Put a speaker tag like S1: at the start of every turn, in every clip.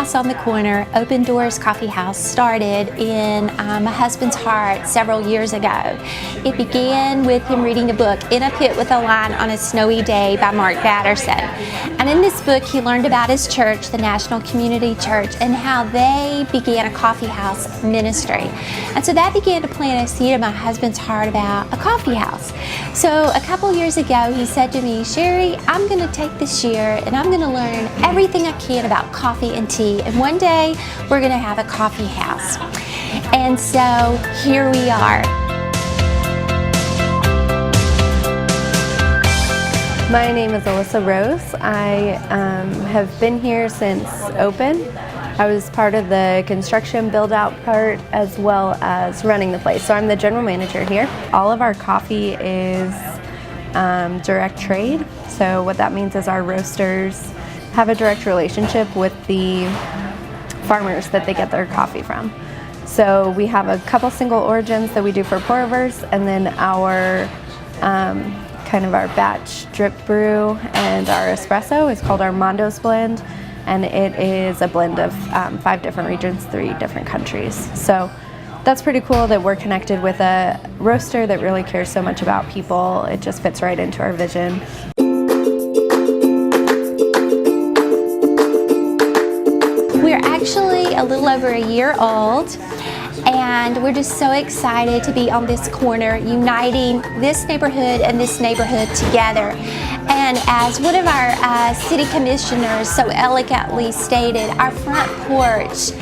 S1: House on the Corner, Open Doors Coffee House, started in my husband's heart several years ago. It began with him reading a book, In a Pit with a Lion on a Snowy Day by Mark Batterson. And in this book, he learned about his church, the National Community Church, and how they began a coffee house ministry. And so that began to plant a seed in my husband's heart about a coffee house. So a couple years ago, he said to me, Sherry, I'm going to take this year and I'm going to learn everything I can about coffee and tea. And one day, we're going to have a coffee house. And so here we are.
S2: My name is Alyssa Rose. I have been here since open. I was part of the construction build-out part as well as running the place. So I'm the general manager here. All of our coffee is direct trade. So what that means is our roasters have a direct relationship with the farmers that they get their coffee from. So we have a couple single origins that we do for pour overs, and then our kind of our batch drip brew and our espresso is called our Mondo's blend, and it is a blend of 5 different regions, 3 different countries. So that's pretty cool that we're connected with a roaster that really cares so much about people. It just fits right into our vision.
S1: We're actually a little over a year old, and we're just so excited to be on this corner, uniting this neighborhood and this neighborhood together. And as one of our city commissioners so elegantly stated, our front porch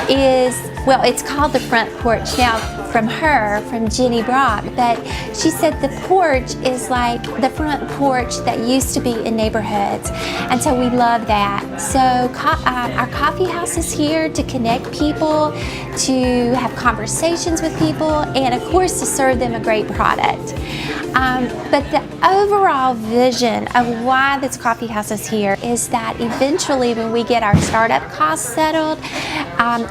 S1: is, well, it's called the front porch now from Jenny Brock, but she said the porch is like the front porch that used to be in neighborhoods, and so we love that. So our coffee house is here to connect people, to have conversations with people, and of course to serve them a great product. But the overall vision of why this coffee house is here is that eventually when we get our startup costs settled,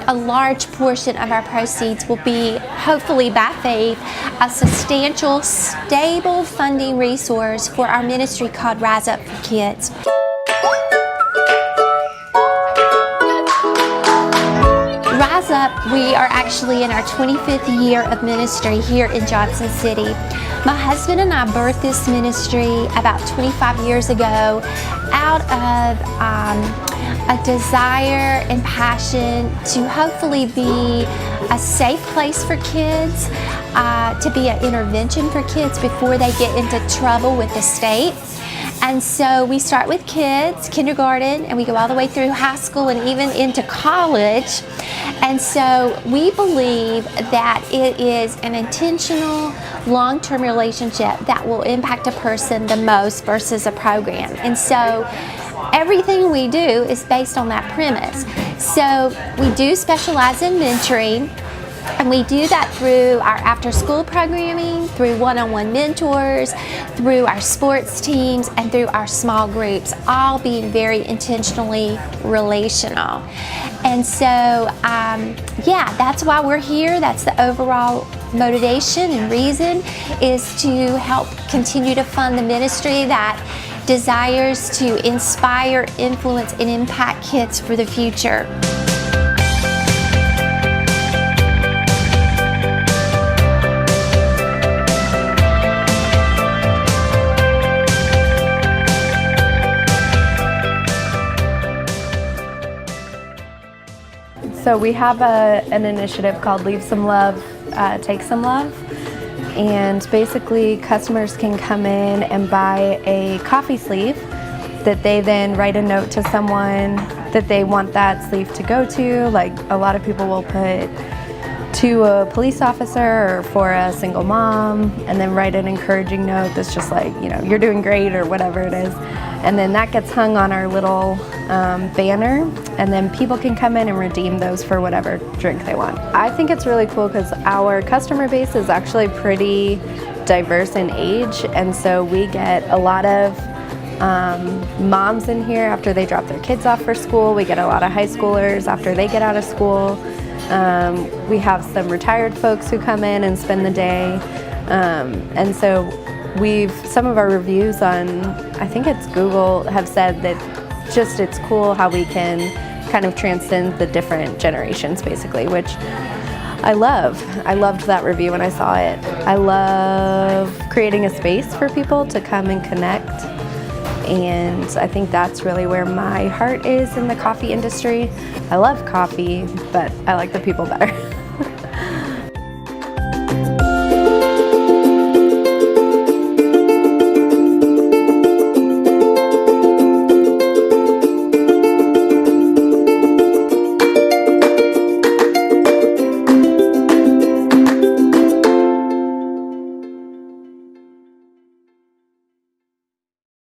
S1: a large portion of our proceeds will be, hopefully by faith, a substantial, stable funding resource for our ministry called Rise Up for Kids. Rise Up, we are actually in our 25th year of ministry here in Johnson City. My husband and I birthed this ministry about 25 years ago out of a desire and passion to hopefully be a safe place for kids, to be an intervention for kids before they get into trouble with the state. And so we start with kids, kindergarten, and we go all the way through high school and even into college. And so we believe that it is an intentional, long-term relationship that will impact a person the most versus a program. And so everything we do is based on that premise. So we do specialize in mentoring, and we do that through our after-school programming, through one-on-one mentors, through our sports teams, and through our small groups, all being very intentionally relational. And so, yeah, that's why we're here. That's the overall motivation and reason, is to help continue to fund the ministry that desires to inspire, influence, and impact kids for the future.
S2: So we have an initiative called Leave Some Love, Take Some Love. And basically customers can come in and buy a coffee sleeve that they then write a note to someone that they want that sleeve to go to. Like a lot of people will put to a police officer or for a single mom, and then write an encouraging note that's just like, you know, you're doing great or whatever it is. And then that gets hung on our little banner, and then people can come in and redeem those for whatever drink they want. I think it's really cool because our customer base is actually pretty diverse in age, and so we get a lot of moms in here after they drop their kids off for school. We get a lot of high schoolers after they get out of school. We have some retired folks who come in and spend the day, and so some of our reviews on, I think it's Google, have said that just it's cool how we can kind of transcends the different generations, basically, which I love. I loved that review when I saw it. I love creating a space for people to come and connect, and I think that's really where my heart is in the coffee industry. I love coffee, but I like the people better.